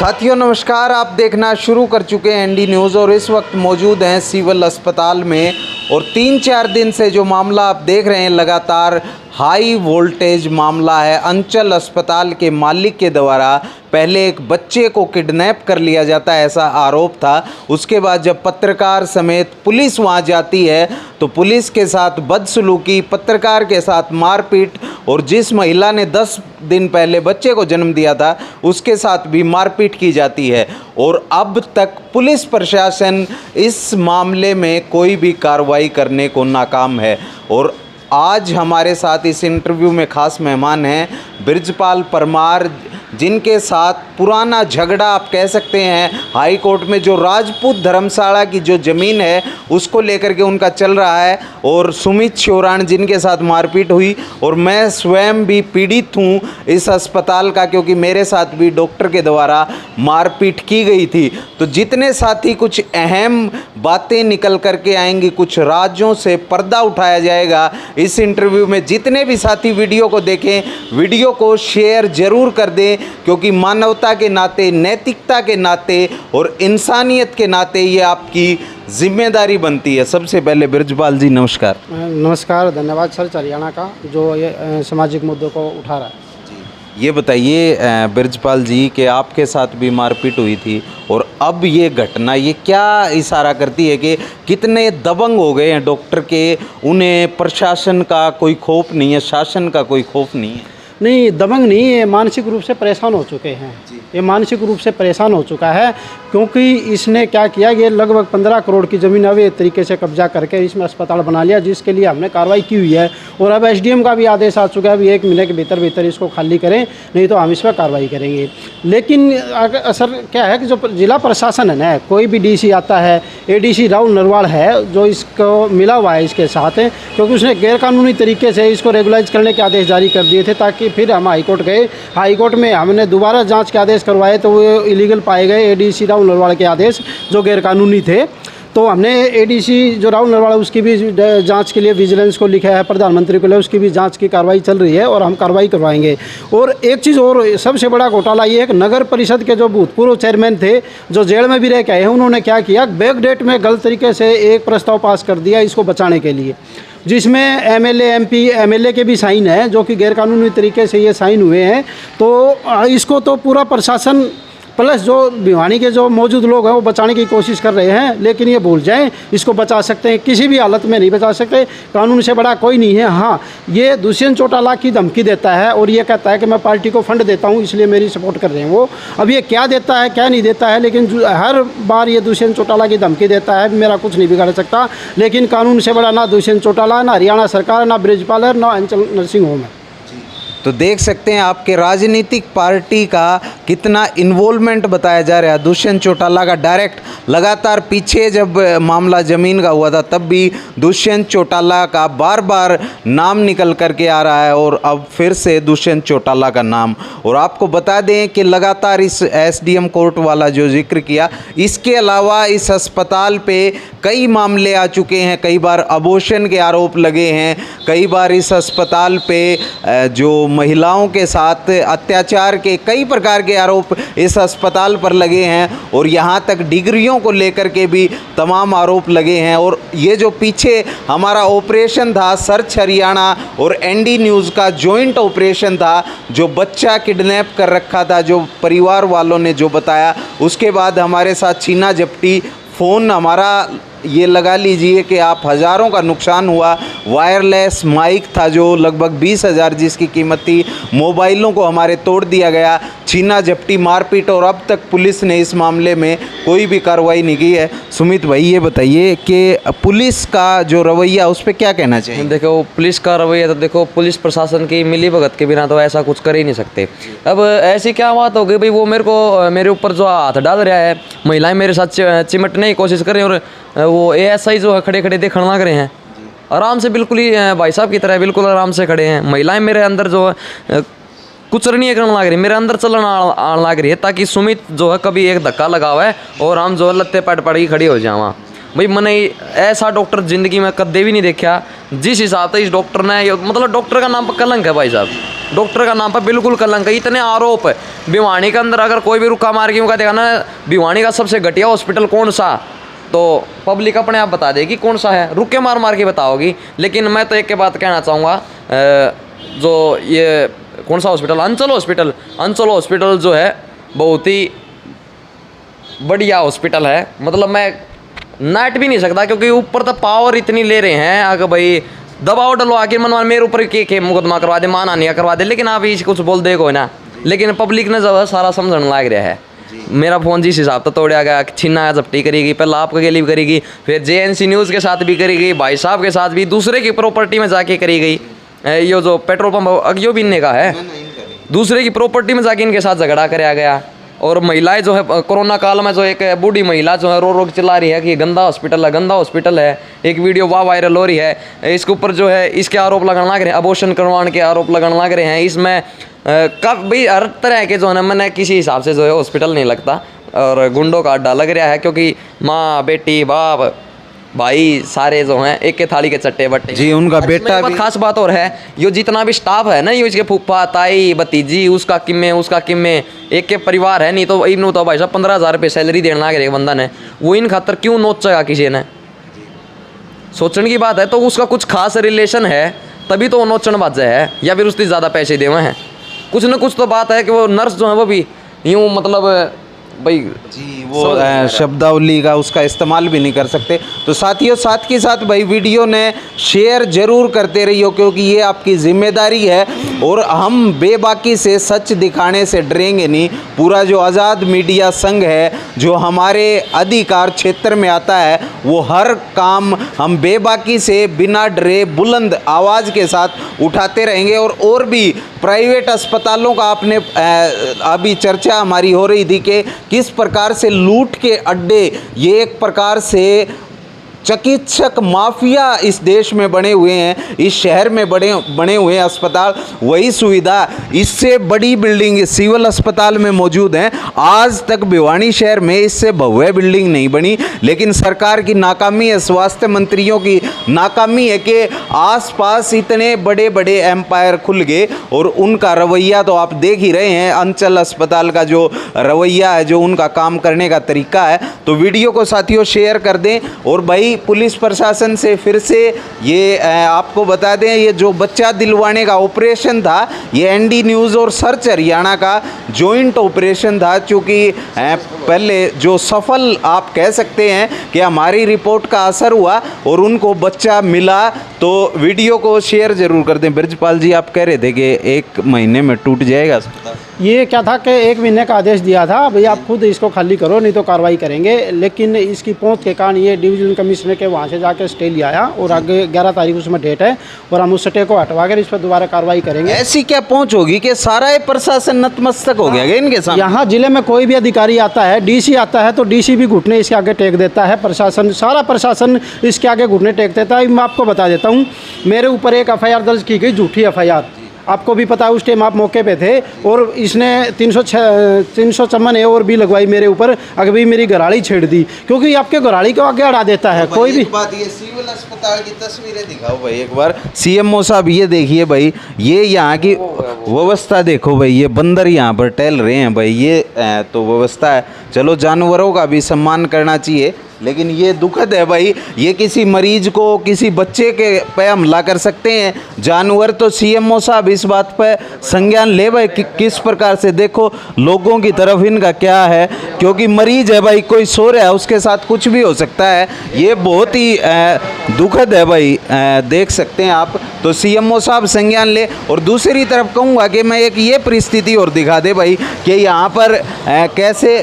साथियों नमस्कार, आप देखना शुरू कर चुके हैं एनडी न्यूज़ और इस वक्त मौजूद हैं सिविल अस्पताल में। और 3-4 दिन से जो मामला आप देख रहे हैं लगातार हाई वोल्टेज मामला है। अंचल अस्पताल के मालिक के द्वारा पहले एक बच्चे को किडनैप कर लिया जाता है, ऐसा आरोप था। उसके बाद जब पत्रकार समेत पुलिस वहां जाती है तो पुलिस के साथ बदसलूकी, पत्रकार के साथ मारपीट और जिस महिला ने 10 दिन पहले बच्चे को जन्म दिया था उसके साथ भी मारपीट की जाती है। और अब तक पुलिस प्रशासन इस मामले में कोई भी कार्रवाई करने को नाकाम है। और आज हमारे साथ इस इंटरव्यू में खास मेहमान हैं बृजपाल परमार, जिनके साथ पुराना झगड़ा आप कह सकते हैं हाई कोर्ट में जो राजपूत धर्मशाला की जो ज़मीन है उसको लेकर के उनका चल रहा है। और सुमित शोराण जिनके साथ मारपीट हुई, और मैं स्वयं भी पीड़ित हूँ इस अस्पताल का, क्योंकि मेरे साथ भी डॉक्टर के द्वारा मारपीट की गई थी। तो जितने साथी कुछ अहम बातें निकल करके आएंगी, कुछ राज्यों से पर्दा उठाया जाएगा इस इंटरव्यू में। जितने भी साथी वीडियो को देखें, वीडियो को शेयर ज़रूर कर दें, क्योंकि मानवता के नाते, नैतिकता के नाते और इंसानियत के नाते ये आपकी जिम्मेदारी बनती है। सबसे पहले बृजपाल जी नमस्कार। नमस्कार, धन्यवाद सर हरियाणा का जो ये सामाजिक मुद्दों को उठा रहा है। ये बताइए बृजपाल जी कि आपके साथ भी मारपीट हुई थी और अब ये घटना ये क्या इशारा करती है कि कितने दबंग हो गए हैं डॉक्टर के, उन्हें प्रशासन का कोई खौफ नहीं है, शासन का कोई खौफ नहीं है? नहीं, दबंग नहीं, ये मानसिक रूप से परेशान हो चुके हैं। ये मानसिक रूप से परेशान हो चुका है क्योंकि इसने क्या किया, ये लगभग 15 करोड़ की ज़मीन अवैध तरीके से कब्जा करके इसमें अस्पताल बना लिया, जिसके लिए हमने कार्रवाई की हुई है। और अब एसडीएम का भी आदेश आ चुका है, अभी 1 महीने के भीतर इसको खाली करें, नहीं तो हम इस पर कार्रवाई करेंगे। लेकिन असर क्या है कि जो जिला प्रशासन है ना, कोई भी डीसी आता है, एडीसी राहुल नरवाल है जो इसको मिला हुआ है इसके साथ, क्योंकि उसने गैरकानूनी तरीके से इसको रेगुलाइज करने के आदेश जारी कर दिए थे। ताकि फिर हम हाईकोर्ट गए, हाईकोर्ट में हमने दोबारा जांच के आदेश करवाए तो वो इलीगल पाए गए एडीसी राहुल नरवाल के आदेश, जो गैरकानूनी थे। तो हमने एडीसी जो राहुल नरवाल उसकी भी जांच के लिए विजिलेंस को लिखा है, प्रधानमंत्री को लिए, उसकी भी जांच की कार्रवाई चल रही है और हम कार्रवाई करवाएंगे। और एक चीज़ और सबसे बड़ा घोटाला ये है कि नगर परिषद के जो भूतपूर्व चेयरमैन थे जो जेल में भी रह के आए हैं, उन्होंने क्या किया, बैक डेट में गलत तरीके से एक प्रस्ताव पास कर दिया इसको बचाने के लिए, जिसमें एमएलए, एमपी, एमएलए के भी साइन है जो कि गैरकानूनी तरीके से ये साइन हुए हैं। तो इसको तो पूरा प्रशासन प्लस जो भिवानी के जो मौजूद लोग हैं वो बचाने की कोशिश कर रहे हैं, लेकिन ये भूल जाएं इसको बचा सकते हैं, किसी भी हालत में नहीं बचा सकते। कानून से बड़ा कोई नहीं है। हाँ, ये दुष्यंत चौटाला की धमकी देता है और ये कहता है कि मैं पार्टी को फंड देता हूँ इसलिए मेरी सपोर्ट कर रहे हैं वो। अब ये क्या देता है क्या नहीं देता है, लेकिन हर बार ये दुष्यंत चौटाला की धमकी देता है, मेरा कुछ नहीं बिगाड़ सकता। लेकिन कानून से बड़ा ना दुष्यंत चौटाला, ना हरियाणा सरकार, ना बृजपाल, ना अंचल नर्सिंग होम है। तो देख सकते हैं आपके राजनीतिक पार्टी का कितना इन्वॉल्वमेंट बताया जा रहा है। दुष्यंत चौटाला का डायरेक्ट लगातार पीछे जब मामला ज़मीन का हुआ था तब भी दुष्यंत चौटाला का बार बार नाम निकल करके आ रहा है और अब फिर से दुष्यंत चौटाला का नाम। और आपको बता दें कि लगातार इस एसडीएम कोर्ट वाला जो जिक्र किया, इसके अलावा इस अस्पताल पे कई मामले आ चुके हैं। कई बार अबॉर्शन के आरोप लगे हैं, कई बार इस अस्पताल पे जो महिलाओं के साथ अत्याचार के कई प्रकार के आरोप इस अस्पताल पर लगे हैं और यहाँ तक डिग्रियों को लेकर के भी तमाम आरोप लगे हैं। और ये जो पीछे हमारा ऑपरेशन था सर्च हरियाणा और एनडी न्यूज़ का जॉइंट ऑपरेशन था, जो बच्चा किडनैप कर रखा था, जो परिवार वालों ने जो बताया, उसके बाद हमारे साथ छीना झपटी, फ़ोन हमारा ये लगा लीजिए कि आप हज़ारों का नुकसान हुआ। वायरलेस माइक था जो लगभग 20,000 जिसकी कीमत थी, मोबाइलों को हमारे तोड़ दिया गया, छीना झपटी, मारपीट, और अब तक पुलिस ने इस मामले में कोई भी कार्रवाई नहीं की है। सुमित भाई ये बताइए कि पुलिस का जो रवैया उस पर क्या कहना चाहिए? देखो, पुलिस का रवैया तो देखो, पुलिस प्रशासन की मिली भगत के बिना तो ऐसा कुछ कर ही नहीं सकते। अब ऐसी क्या बात हो गई भाई, वो मेरे ऊपर जो हाथ डाल रहा है, महिलाएं मेरे साथ चिमटने की कोशिश कर रही हैं और वो एएसआई जो है खड़े खड़े देखने लग रहे हैं, आराम से, बिल्कुल ही भाई साहब की तरह बिल्कुल आराम से खड़े हैं। महिलाएं मेरे अंदर जो है कुछ नहीं करने लग रही, मेरे अंदर चलना आने लग रही है, ताकि सुमित जो है कभी एक धक्का लगा हुआ है और हम जो है लत्ते पट पड़ के खड़ी हो जावा। भाई मैंने ऐसा डॉक्टर ज़िंदगी में कदे भी नहीं देखा जिस हिसाब से इस डॉक्टर ने मतलब डॉक्टर का नाम पर कलंक है भाई साहब, डॉक्टर का नाम पर बिल्कुल कलंक है। इतने आरोप है भिवानी के अंदर, अगर कोई भी रुका मार के देखा ना भिवानी का सबसे घटिया हॉस्पिटल कौन सा, तो पब्लिक अपने आप बता देगी कौन सा है, रुके मार मार के बताओगी। लेकिन मैं तो एक के बात कहना चाहूँगा, जो ये कौन सा हॉस्पिटल, अंचल हॉस्पिटल जो है बहुत ही बढ़िया हॉस्पिटल है। मतलब मैं नाट भी नहीं सकता, क्योंकि ऊपर तो पावर इतनी ले रहे हैं अगर भाई दबाव डलो आखिर मनवा मेरे ऊपर के मुकदमा करवा दे, माना नहीं करवा दे, लेकिन आप इस कुछ बोल देखो ना। लेकिन पब्लिक ने जब सारा समझने लग रहा है, मेरा फ़ोन जिस हिसाब से तोड़ा गया, छीना झपटी करेगी, पहले आपके लिए भी करेगी, फिर JNC न्यूज़ के साथ भी करेगी, भाई साहब के साथ भी, दूसरे की प्रॉपर्टी में जाके करी गई। ये जो पेट्रोल पंप यो भी इनने का है, दूसरे की प्रॉपर्टी में जाके इनके साथ झगड़ा कराया गया। और महिलाएं जो है कोरोना काल में जो एक बूढ़ी महिला जो है रो रो के चिल्ला रही है कि गंदा हॉस्पिटल है, एक वीडियो वायरल हो रही है। इसके ऊपर जो है इसके आरोप लगाने लग रहे हैं, अबॉर्शन करवाने के आरोप लगाने लग रहे हैं। इसमें कब भाई हर तरह के जो है ना, मैंने किसी हिसाब से जो है हॉस्पिटल नहीं लगता और गुंडों का अड्डा लग रहा है, क्योंकि माँ बेटी बाप भाई सारे जो हैं एक के थाली के चट्टे बट्टे जी। उनका बेटा भी खास बात और है, यो जितना भी स्टाफ है ना, यो इसके फूफा ताई भतीजी उसका किम्मे एक के परिवार है। नहीं तो इन तो भाई साहब 15,000 रुपये सैलरी देना लगे एक बंदा ने, वो इन खातर क्यों नोचेगा किसी ने, सोचने की बात है। तो उसका कुछ खास रिलेशन है तभी तो वो नोचन बाजे है, या फिर उससे ज़्यादा पैसे दे हुए हैं। कुछ न कुछ तो बात है कि वो नर्स जो है वो भी यूँ मतलब भाई जी वो शब्दावली का उसका इस्तेमाल भी नहीं कर सकते। तो साथियों साथ के साथ भाई वीडियो ने शेयर जरूर करते रहिए, क्योंकि ये आपकी जिम्मेदारी है और हम बेबाकी से सच दिखाने से डरेंगे नहीं। पूरा जो आज़ाद मीडिया संघ है जो हमारे अधिकार क्षेत्र में आता है, वो हर काम हम बेबाकी से बिना डरे बुलंद आवाज़ के साथ उठाते रहेंगे। और भी प्राइवेट अस्पतालों का आपने अभी चर्चा हमारी हो रही थी कि किस प्रकार से लूट के अड्डे, ये एक प्रकार से चिकित्सक माफिया इस देश में बने हुए हैं, इस शहर में बने हुए हैं अस्पताल। वही सुविधा इससे बड़ी बिल्डिंग सिविल अस्पताल में मौजूद हैं। आज तक भिवानी शहर में इससे भव्य बिल्डिंग नहीं बनी, लेकिन सरकार की नाकामी है, स्वास्थ्य मंत्रियों की नाकामी है कि आसपास इतने बड़े बड़े एम्पायर खुल गए और उनका रवैया तो आप देख ही रहे हैं। अंचल अस्पताल का जो रवैया है, जो उनका काम करने का तरीका है। तो वीडियो को साथियों शेयर कर दें। और भाई पुलिस प्रशासन से फिर से ये आपको बता दें, ये जो बच्चा दिलवाने का ऑपरेशन था, ये ND न्यूज़ और सर्च हरियाणा का जॉइंट ऑपरेशन था। चूँकि पहले जो सफल आप कह सकते हैं कि हमारी रिपोर्ट का असर हुआ और उनको बच्चा मिला। तो वीडियो को शेयर जरूर कर दें। ब्रजपाल जी, आप कह रहे थे कि 1 महीने में टूट जाएगा। ये क्या था कि 1 महीने का आदेश दिया था, भाई आप खुद इसको खाली करो नहीं तो कार्रवाई करेंगे। लेकिन इसकी पहुंच के कारण ये डिवीजन कमिश्नर के वहाँ से जाके स्टे लिया आया और आगे 11 तारीख उसमें डेट है और हम उस स्टे को हटवा कर इस पर दोबारा कार्रवाई करेंगे। ऐसी क्या पहुंच होगी कि सारा प्रशासन नतमस्तक हो गया इनके सामने? यहाँ जिले में कोई भी अधिकारी आता है, DC आता है, तो DC भी घुटने इसके आगे टेक देता है। प्रशासन, सारा प्रशासन इसके आगे घुटने टेक देता है। मैं आपको बता देता हूँ, मेरे ऊपर एक FIR दर्ज की गई, झूठी FIR। आपको भी पता है उस टाइम आप मौके पे थे, और इसने 354 और भी लगवाई मेरे ऊपर। अगर भी मेरी घराड़ी छेड़ दी, क्योंकि आपके घराड़ी को आगे अड़ा देता है कोई भी। बात ये सिविल अस्पताल की तस्वीरें दिखाओ भाई एक बार। CMO साहब ये देखिए भाई, ये यहाँ की व्यवस्था देखो भाई, ये बंदर यहाँ पर टहल रहे हैं भाई। ये तो व्यवस्था है, चलो जानवरों का भी सम्मान करना चाहिए, लेकिन ये दुखद है भाई। ये किसी मरीज को, किसी बच्चे के पे हमला कर सकते हैं, जानवर तो CMO साहब इस बात पे संज्ञान ले भाई कि किस प्रकार से देखो लोगों की तरफ इनका क्या है। क्योंकि मरीज है भाई, कोई सो रहा है, उसके साथ कुछ भी हो सकता है। ये बहुत ही दुखद है भाई, देख सकते हैं आप। तो CMO साहब संज्ञान ले। और दूसरी तरफ कहूँगा कि मैं एक ये परिस्थिति और दिखा दे भाई कि यहाँ पर कैसे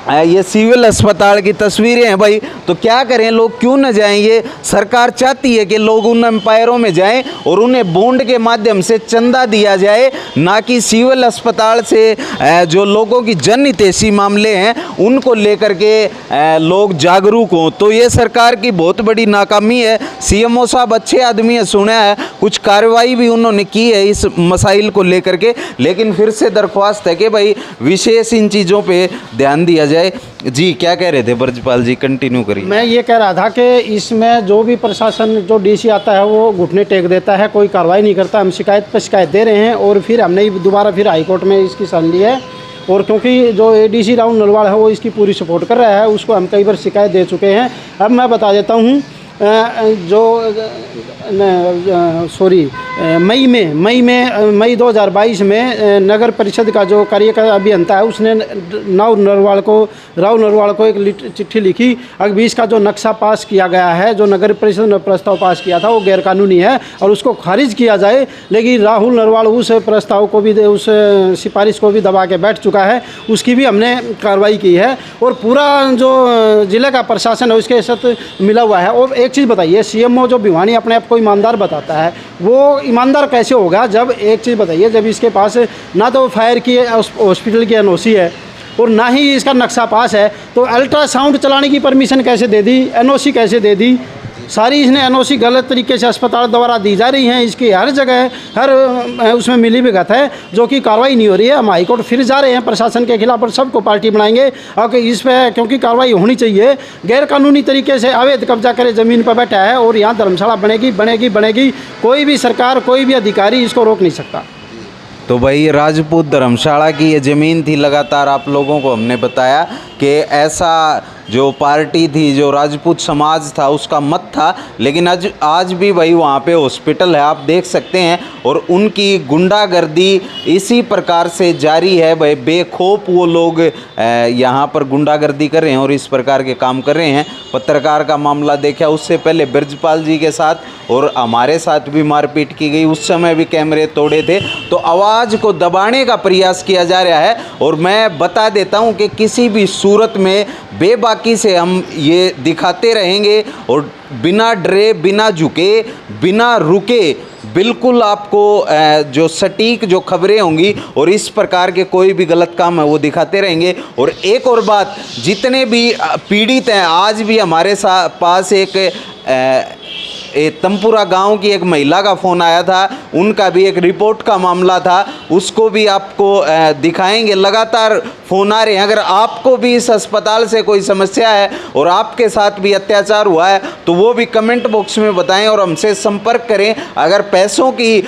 ये सिविल अस्पताल की तस्वीरें हैं भाई। तो क्या करें, लोग क्यों न जाएं? ये सरकार चाहती है कि लोग उन एम्पायरों में जाएं और उन्हें बॉन्ड के माध्यम से चंदा दिया जाए, ना कि सिविल अस्पताल से जो लोगों की जनहितैषी मामले हैं उनको लेकर के लोग जागरूक हों। तो ये सरकार की बहुत बड़ी नाकामी है। CMO साहब अच्छे आदमी है, सुना है कुछ कार्रवाई भी उन्होंने की है इस मसाइल को लेकर के, लेकिन फिर से दरख्वास्त है कि भाई विशेष इन चीज़ों पर ध्यान दिया जाए। जी क्या कह रहे थे ब्रजपाल जी, कंटिन्यू करिए। मैं ये कह रहा था कि इसमें जो भी प्रशासन, जो डीसी आता है वो घुटने टेक देता है, कोई कार्रवाई नहीं करता। हम शिकायत पर शिकायत दे रहे हैं और फिर हमने दोबारा फिर हाईकोर्ट में इसकी सुन ली है। और क्योंकि जो एडीसी राहुल नरवाल है वो इसकी पूरी सपोर्ट कर रहा है, उसको हम कई बार शिकायत दे चुके हैं। अब मैं बता देता हूँ, मई 2022 में नगर परिषद का जो कार्यकारी अभियंता है उसने राहुल नरवाल को एक चिट्ठी लिखी। अभी इसका जो नक्शा पास किया गया है, जो नगर परिषद ने प्रस्ताव पास किया था वो गैरकानूनी है और उसको खारिज किया जाए। लेकिन राहुल नरवाल उस प्रस्ताव को भी, उस सिफारिश को भी दबा के बैठ चुका है। उसकी भी हमने कार्रवाई की है और पूरा जो जिले का प्रशासन है उसके साथ मिला हुआ है। और एक चीज़ बताइए, सीएमओ जो भिवानी अपने आप को ईमानदार बताता है, वो ईमानदार कैसे होगा जब, एक चीज़ बताइए, जब इसके पास ना तो फायर की हॉस्पिटल की एनओसी है और ना ही इसका नक्शा पास है, तो अल्ट्रासाउंड चलाने की परमिशन कैसे दे दी, एनओसी कैसे दे दी? सारी इसने एनओसी गलत तरीके से अस्पताल द्वारा दी जा रही हैं। इसकी हर जगह हर उसमें मिली भगत है, जो कि कार्रवाई नहीं हो रही है। हम हाईकोर्ट फिर जा रहे हैं प्रशासन के खिलाफ और सबको पार्टी बनाएंगे और इस पर क्योंकि कार्रवाई होनी चाहिए। गैरकानूनी तरीके से अवैध कब्जा करे ज़मीन पर बैठा है और यहाँ धर्मशाला बनेगी। कोई भी सरकार, कोई भी अधिकारी इसको रोक नहीं सकता। तो भाई राजपूत धर्मशाला की ये ज़मीन थी। लगातार आप लोगों को हमने बताया कि ऐसा जो पार्टी थी, जो राजपूत समाज था, उसका मत था। लेकिन आज भी भाई वहाँ पे हॉस्पिटल है, आप देख सकते हैं। और उनकी गुंडागर्दी इसी प्रकार से जारी है भाई। बेखौफ वो लोग यहाँ पर गुंडागर्दी कर रहे हैं और इस प्रकार के काम कर रहे हैं। पत्रकार का मामला देखा, उससे पहले ब्रजपाल जी के साथ और हमारे साथ भी मारपीट की गई, उस समय भी कैमरे तोड़े थे। तो आवाज़ को दबाने का प्रयास किया जा रहा है। और मैं बता देता हूँ कि किसी भी सूरत में बेबाकी से हम ये दिखाते रहेंगे और बिना डरे, बिना झुके, बिना रुके, बिल्कुल आपको जो सटीक जो खबरें होंगी और इस प्रकार के कोई भी गलत काम है वो दिखाते रहेंगे। और एक और बात, जितने भी पीड़ित हैं, आज भी हमारे पास एक तमपुरा गांव की एक महिला का फ़ोन आया था, उनका भी एक रिपोर्ट का मामला था, उसको भी आपको दिखाएंगे। लगातार फ़ोन आ रहे हैं। अगर आपको भी इस अस्पताल से कोई समस्या है और आपके साथ भी अत्याचार हुआ है तो वो भी कमेंट बॉक्स में बताएं और हमसे संपर्क करें। अगर पैसों की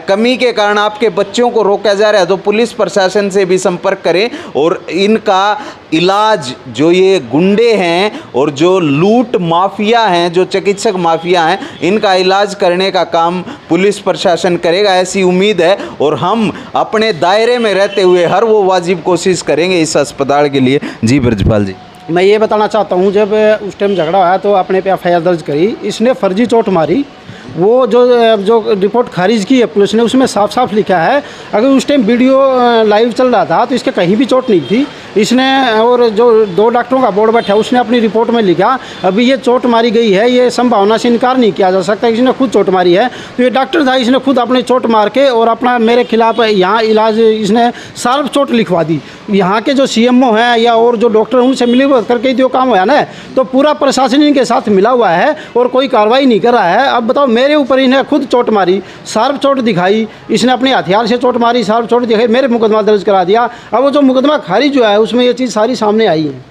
कमी के कारण आपके बच्चों को रोका जा रहा है तो पुलिस प्रशासन से भी संपर्क करें और इनका इलाज, जो ये गुंडे हैं और जो लूट माफिया हैं, जो चिकित्सक माफिया हैं, इनका इलाज करने का काम पुलिस प्रशासन करेगा, ऐसी उम्मीद है। और हम अपने दायरे में रहते हुए हर वो वाजिब कोशिश करेंगे इस अस्पताल के लिए। जी ब्रजपाल जी, मैं ये बताना चाहता हूँ, जब उस टाइम झगड़ा हुआ तो अपने पे एफआईआर दर्ज करी, इसने फर्जी चोट मारी। वो जो रिपोर्ट खारिज की है पुलिस ने, उसमें साफ साफ लिखा है, अगर उस टाइम वीडियो लाइव चल रहा था तो इसके कहीं भी चोट नहीं थी। इसने, और जो 2 डॉक्टरों का बोर्ड बैठा उसने अपनी रिपोर्ट में लिखा अभी ये चोट मारी गई है, ये संभावना से इनकार नहीं किया जा सकता, इसने खुद चोट मारी है। तो ये डॉक्टर था, इसने खुद अपनी चोट मार के और अपना मेरे खिलाफ यहाँ इलाज, इसने सार्व चोट लिखवा दी। यहाँ के जो सीएमओ हैं या और जो डॉक्टर हैं उनसे मिली करके जो काम हुआ ना, तो पूरा प्रशासन इनके साथ मिला हुआ है और कोई कार्रवाई नहीं कर रहा है। अब बताओ, मेरे ऊपर इन्हें खुद चोट मारी, सार्व चोट दिखाई, इसने अपने हथियार से चोट मारी, सार्व चोट दिखाई, मेरे मुकदमा दर्ज करा दिया। अब वो जो मुकदमा खारिज हुआ है उसमें ये चीज़ सारी सामने आई है।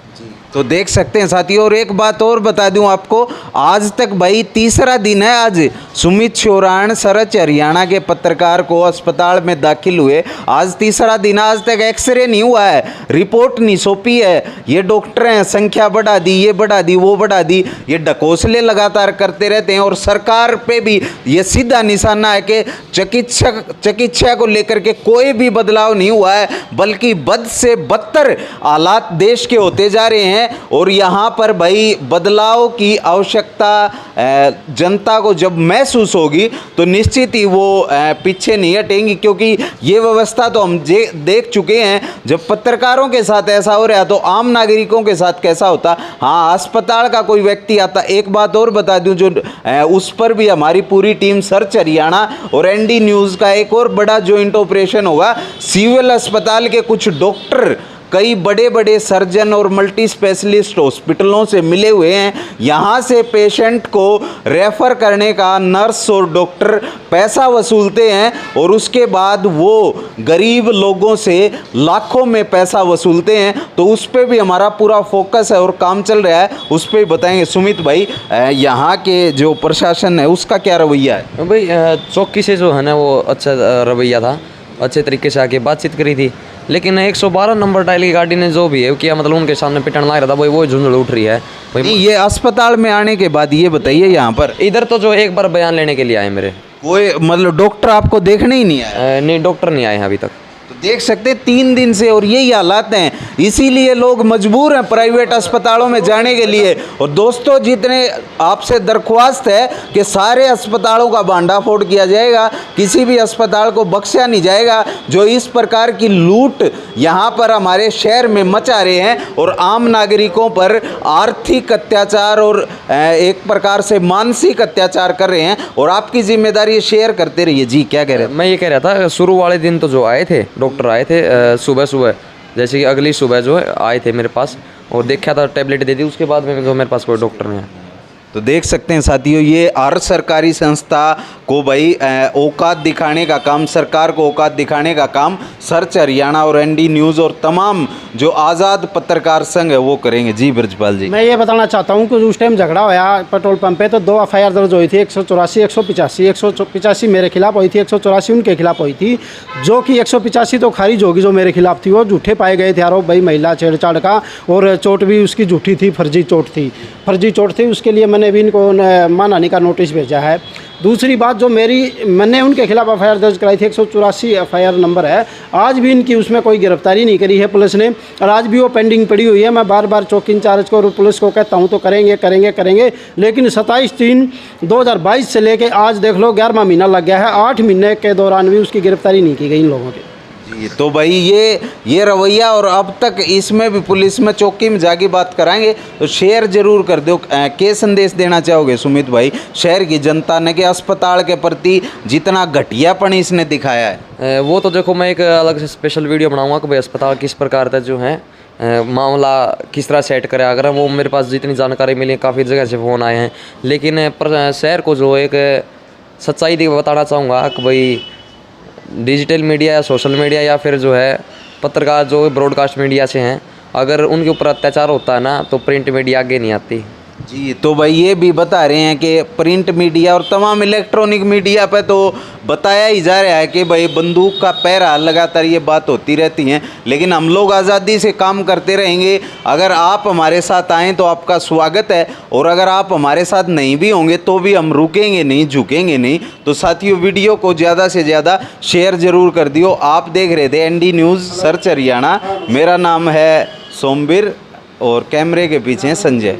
तो देख सकते हैं साथियों। और एक बात और बता दूं आपको, आज तक भाई तीसरा दिन है। आज सुमित शोराण सरच हरियाणा के पत्रकार को अस्पताल में दाखिल हुए, आज तीसरा दिन, आज तक एक्सरे नहीं हुआ है, रिपोर्ट नहीं सौंपी है। ये डॉक्टर हैं, संख्या बढ़ा दी, ये बढ़ा दी, वो बढ़ा दी, ये ढकोसले लगातार करते रहते हैं। और सरकार पे भी ये सीधा निशाना है कि चिकित्सा को लेकर के कोई भी बदलाव नहीं हुआ है, बल्कि बद से बदतर हालात देश के होते जा रहे हैं। और यहाँ पर भाई बदलाव की आवश्यकता जनता को जब महसूस होगी तो निश्चित ही वो पीछे नहीं हटेंगी, क्योंकि ये व्यवस्था तो हम देख चुके हैं। जब पत्रकारों के साथ ऐसा हो रहा तो आम नागरिकों के साथ कैसा होता। हाँ, अस्पताल का कोई व्यक्ति आता। एक बात और बता दूं, जो उस पर भी हमारी पूरी टीम सर्च हरियाणा और एनडी न्यूज़ का एक और बड़ा जॉइंट ऑपरेशन होगा। सिविल अस्पताल के कुछ डॉक्टर कई बड़े बड़े सर्जन और मल्टी स्पेशलिस्ट हॉस्पिटलों से मिले हुए हैं। यहाँ से पेशेंट को रेफ़र करने का नर्स और डॉक्टर पैसा वसूलते हैं और उसके बाद वो गरीब लोगों से लाखों में पैसा वसूलते हैं। तो उस पर भी हमारा पूरा फोकस है और काम चल रहा है, उस पर बताएंगे। सुमित भाई, यहाँ के जो प्रशासन है उसका क्या रवैया है? भाई चौकी से जो है ना वो अच्छा रवैया था, अच्छे तरीके से आके बातचीत करी थी, लेकिन 112 नंबर डायल की गाड़ी ने जो भी है किया, मतलब उनके सामने पिटन लगा रहा था, वो झुंझुल उठ रही है भाई। नहीं, ये अस्पताल में आने के बाद ये बताइए, यहाँ पर इधर तो जो एक बार बयान लेने के लिए आए मेरे, कोई मतलब डॉक्टर आपको देखने ही नहीं आया? नहीं, डॉक्टर नहीं आए हैं अभी तक। तो देख सकते हैं 3 दिन से और यही हालात हैं, इसीलिए लोग मजबूर हैं प्राइवेट अस्पतालों में जाने के लिए। और दोस्तों, जितने आपसे दरख्वास्त है कि सारे अस्पतालों का भांडाफोड़ किया जाएगा, किसी भी अस्पताल को बख्शा नहीं जाएगा जो इस प्रकार की लूट यहाँ पर हमारे शहर में मचा रहे हैं और आम नागरिकों पर आर्थिक अत्याचार और एक प्रकार से मानसिक अत्याचार कर रहे हैं। और आपकी जिम्मेदारी शेयर करते रहिए। जी, क्या कह रहे हैं? मैं ये कह रहा था, शुरू वाले दिन तो जो आए थे डॉक्टर आए थे सुबह सुबह, जैसे कि अगली सुबह जो है आए थे मेरे पास और देखा था, टैबलेट दे दी, उसके बाद में जो मेरे पास कोई डॉक्टर नहीं है। तो देख सकते हैं साथियों, ये हर सरकारी संस्था को भाई औकात दिखाने का काम, सरकार को औकात दिखाने का काम सर्च हरियाणा और एनडी न्यूज़ और तमाम जो आज़ाद पत्रकार संघ है वो करेंगे। जी ब्रजपाल जी, मैं ये बताना चाहता हूँ कि उस टाइम झगड़ा होया पेट्रोल पंप पे तो 2 FIR दर्ज हुई थी, 184, 185। 185 मेरे खिलाफ हुई थी, 184 उनके खिलाफ हुई थी, जो कि 185 तो खारिज होगी, जो मेरे खिलाफ थी वो झूठे पाए गए थे आरोप भाई, महिला छेड़छाड़ का, और चोट भी उसकी झूठी थी, फर्जी चोट थी। उसके लिए मैंने भी इनको मानहानि का नोटिस भेजा है। दूसरी बात, जो मैंने उनके खिलाफ FIR दर्ज कराई थी, 184 FIR नंबर है, आज भी इनकी उसमें कोई गिरफ्तारी नहीं करी है पुलिस ने, और आज भी वो पेंडिंग पड़ी हुई है। मैं बार बार चौकी इंचार्ज को और पुलिस को कहता हूँ तो करेंगे, लेकिन 27/3/2022 से लेके आज देख लो 11वां महीना लग गया है, 8 महीने के दौरान भी उसकी गिरफ्तारी नहीं की गई इन लोगों की। जी, तो भाई ये रवैया, और अब तक इसमें भी पुलिस में चौकी में जाके बात कराएंगे। तो शेयर जरूर कर दो। क्या संदेश देना चाहोगे सुमित भाई शहर की जनता ने कि अस्पताल के प्रति जितना घटियापन इसने दिखाया है? वो तो देखो, मैं एक अलग से स्पेशल वीडियो बनाऊंगा कि भाई अस्पताल किस प्रकार का जो है मामला किस तरह सेट करे। अगर वो मेरे पास जितनी जानकारी मिली, काफ़ी जगह से फ़ोन आए हैं, लेकिन शहर को जो एक सच्चाई बताना चाहूँगा कि भाई डिजिटल मीडिया या सोशल मीडिया या फिर जो है पत्रकार जो ब्रॉडकास्ट मीडिया से हैं, अगर उनके ऊपर अत्याचार होता है ना, तो प्रिंट मीडिया आगे नहीं आती। जी, तो भाई ये भी बता रहे हैं कि प्रिंट मीडिया और तमाम इलेक्ट्रॉनिक मीडिया पे तो बताया ही जा रहा है कि भाई बंदूक का पहरा, लगातार ये बात होती रहती है, लेकिन हम लोग आज़ादी से काम करते रहेंगे। अगर आप हमारे साथ आएँ तो आपका स्वागत है, और अगर आप हमारे साथ नहीं भी होंगे तो भी हम रुकेंगे नहीं, झुकेंगे नहीं। तो साथियों, वीडियो को ज़्यादा से ज़्यादा शेयर ज़रूर कर दियो। आप देख रहे थे एनडी न्यूज़ सर्च हरियाणा, मेरा नाम है सोमवीर और कैमरे के पीछे संजय।